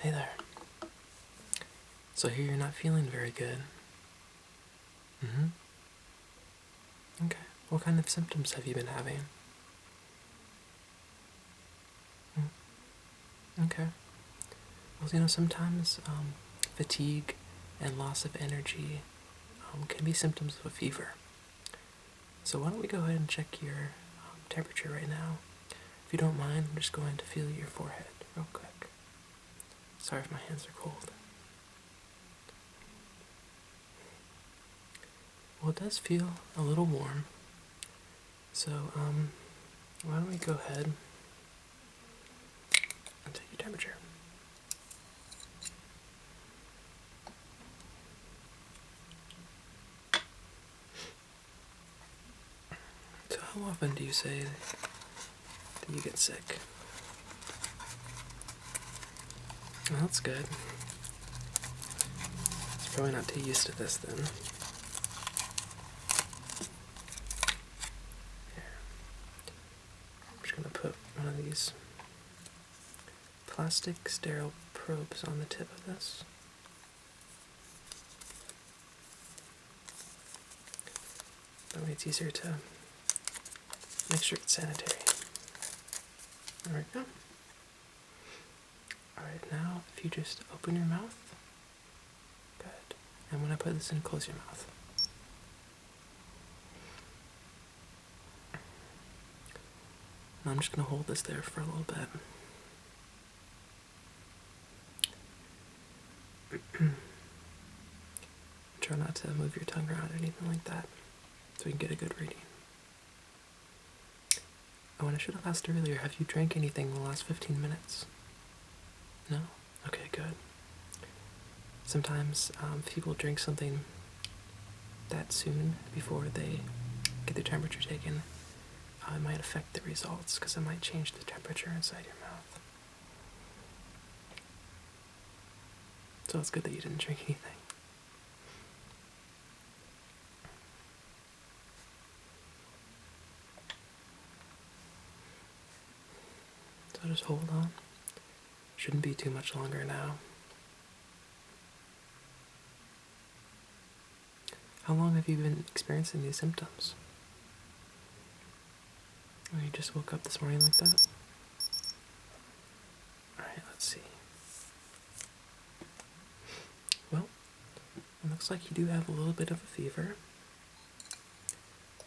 Hey there. So I hear you're not feeling very good. Okay. What kind of symptoms have you been having? Okay. Well, sometimes fatigue and loss of energy can be symptoms of a fever. So why don't we go ahead and check your temperature right now? If you don't mind, I'm just going to feel your forehead real quick. Sorry if my hands are cold. Well, it does feel a little warm. So, why don't we go ahead and take your temperature. So how often do you say that you get sick? Well, that's good. It's probably not too used to this then. Here. I'm just gonna put one of these plastic sterile probes on the tip of this. That way it's easier to make sure it's sanitary. There we go. Alright, now if you just open your mouth. Good. And when I put this in, close your mouth. And I'm just going to hold this there for a little bit. Try not to move your tongue around or anything like that, so we can get a good reading. Oh, and I should have asked earlier, have you drank anything in the last 15 minutes? No? Okay, good. Sometimes people drink something that soon before they get their temperature taken. It might affect the results because it might change the temperature inside your mouth. So it's good that you didn't drink anything. So just hold on. Shouldn't be too much longer now. How long have you been experiencing these symptoms? Oh, you just woke up this morning like that? Alright, let's see. Well, it looks like you do have a little bit of a fever.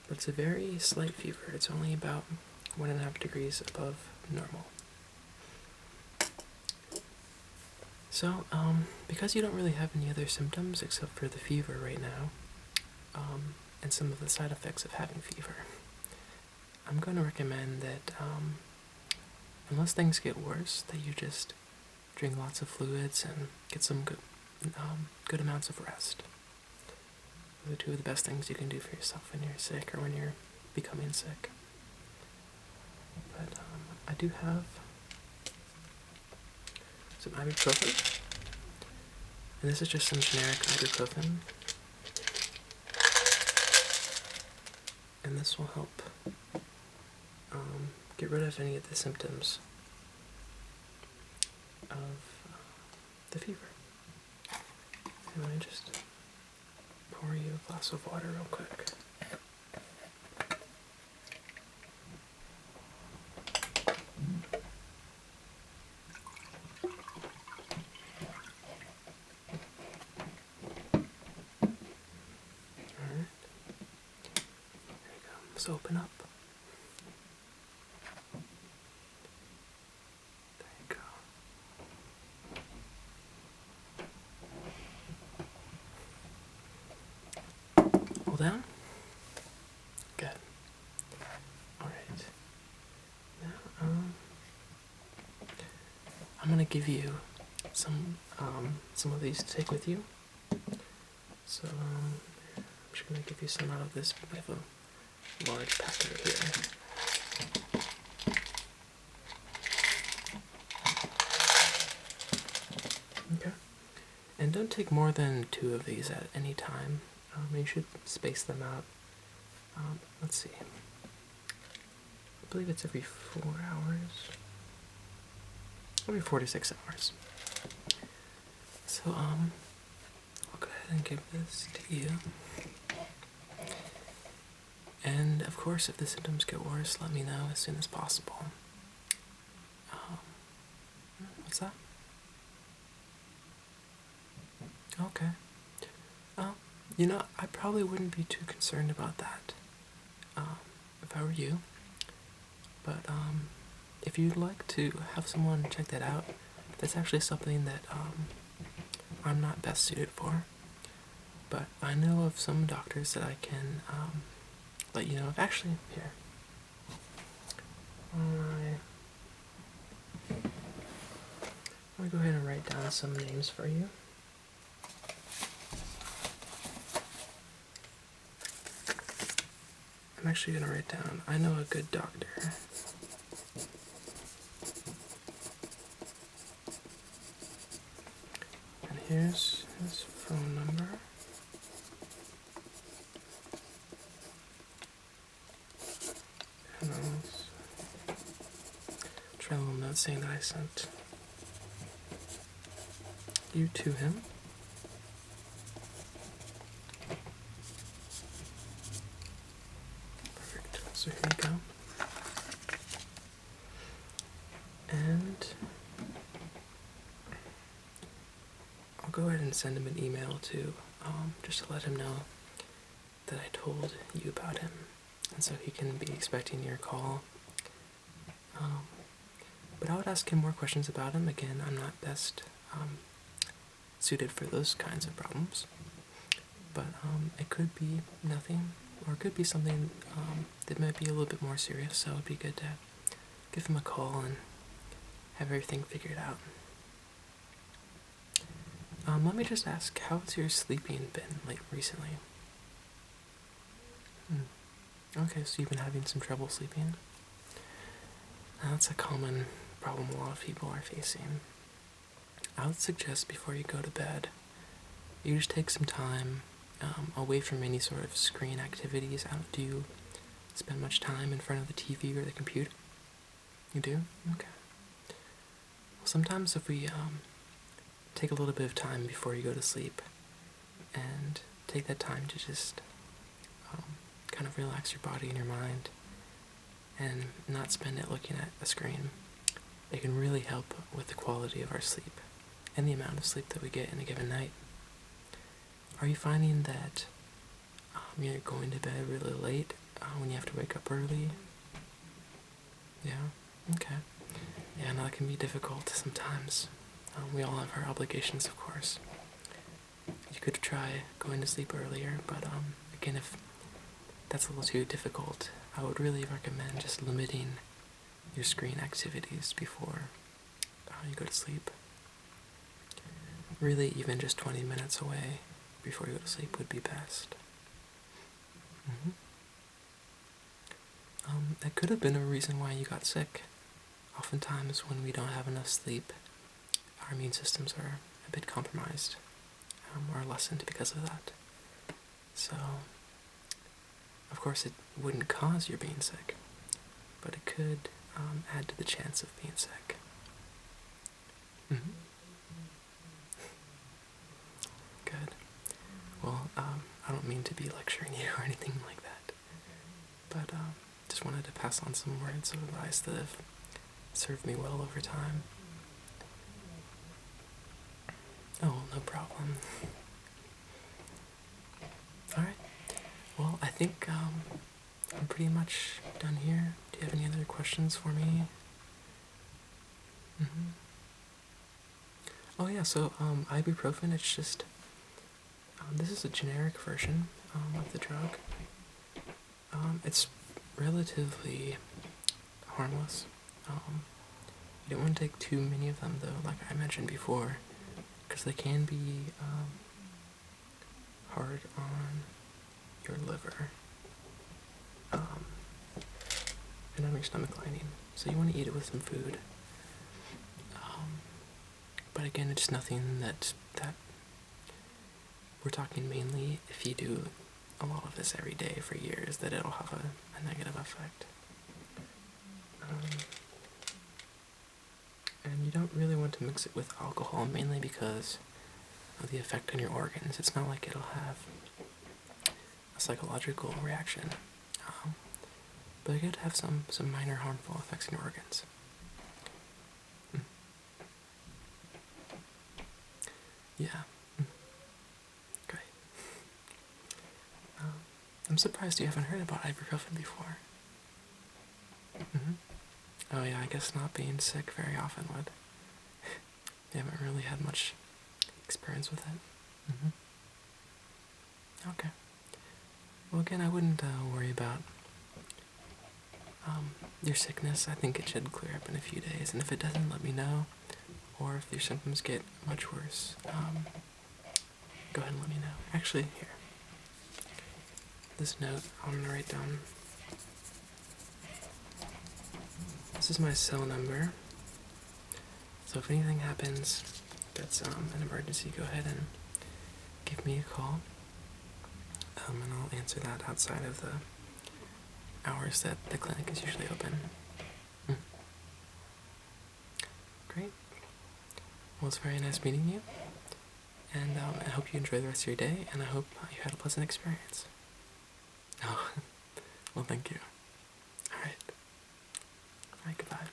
But it's a very slight fever. It's only about 1.5 degrees above normal. So, because you don't really have any other symptoms except for the fever right now, and some of the side effects of having fever, I'm going to recommend that, unless things get worse, that you just drink lots of fluids and get some good amounts of rest. Those are two of the best things you can do for yourself when you're sick or when you're becoming sick. But I do have some ibuprofen, and this is just some generic ibuprofen, and this will help get rid of any of the symptoms of the fever. And let me just pour you a glass of water real quick. Alright. There you go. Let's open up. There you go. Hold down. Good. Alright. Now, I'm gonna give you some of these to take with you. So, I'm just gonna give you some out of this. I have a large packet here. Okay. And don't take more than 2 of these at any time. You should space them out. Let's see. I believe it's every 4 hours. Every 4 to 6 hours. So, I'll go ahead and give this to you. And, of course, if the symptoms get worse, let me know as soon as possible. What's that? Okay. I probably wouldn't be too concerned about that, if I were you. But, if you'd like to have someone check that out, that's actually something that, I'm not best suited for. But I know of some doctors that I can, let you know of. Actually, here. I'm gonna go ahead and write down some names for you. I'm actually gonna write down, I know a good doctor. And here's his phone number. And I'll try a little note saying that I sent you to him. Perfect. So here you go. And I'll go ahead and send him an email too, just to let him know that I told you about him, and so he can be expecting your call. But I would ask him more questions about him. Again, I'm not best suited for those kinds of problems, but it could be nothing, or it could be something that might be a little bit more serious, so it'd be good to give him a call and have everything figured out. Let me just ask, how's your sleeping been recently? Okay, so you've been having some trouble sleeping? That's a common problem a lot of people are facing. I would suggest before you go to bed, you just take some time away from any sort of screen activities. Do you spend much time in front of the TV or the computer? You do? Okay. Well, sometimes if we take a little bit of time before you go to sleep and take that time to just kind of relax your body and your mind and not spend it looking at a screen, it can really help with the quality of our sleep and the amount of sleep that we get in a given night. Are you finding that you're going to bed really late when you have to wake up early? Yeah? Okay. Yeah, no, it can be difficult sometimes. We all have our obligations, of course. You could try going to sleep earlier, but again, if that's a little too difficult, I would really recommend just limiting your screen activities before you go to sleep. Really, even just 20 minutes away before you go to sleep would be best. That could have been a reason why you got sick. Oftentimes, when we don't have enough sleep, our immune systems are a bit compromised or lessened because of that. So, of course, it wouldn't cause your being sick, but it could add to the chance of being sick. Good. Well, I don't mean to be lecturing you or anything like that, but just wanted to pass on some words of advice that have served me well over time. Oh, no problem. Alright. Well, I think I'm pretty much done here. Do you have any other questions for me? Oh yeah, so ibuprofen, it's just, this is a generic version of the drug. It's relatively harmless. You don't want to take too many of them though, like I mentioned before, because they can be hard on your liver and on your stomach lining. So you want to eat it with some food. But again, it's nothing that we're talking mainly if you do a lot of this every day for years, that it'll have a negative effect. And you don't really want to mix it with alcohol, mainly because of the effect on your organs. It's not like it'll have a psychological reaction, but it could have some minor harmful effects on your organs. Yeah. Great. I'm surprised you haven't heard about ibuprofen before. Oh yeah, I guess not being sick very often would. You haven't really had much experience with it. Okay. Well, again, I wouldn't worry about your sickness. I think it should clear up in a few days, and if it doesn't, let me know. Or if your symptoms get much worse, go ahead and let me know. Actually, here. This note, I'm gonna write down. This is my cell number. So if anything happens that's an emergency, go ahead and give me a call. And I'll answer that outside of the hours that the clinic is usually open. Great. Well, it's very nice meeting you. And I hope you enjoy the rest of your day, and I hope you had a pleasant experience. Oh, well, thank you. Alright. Alright, goodbye.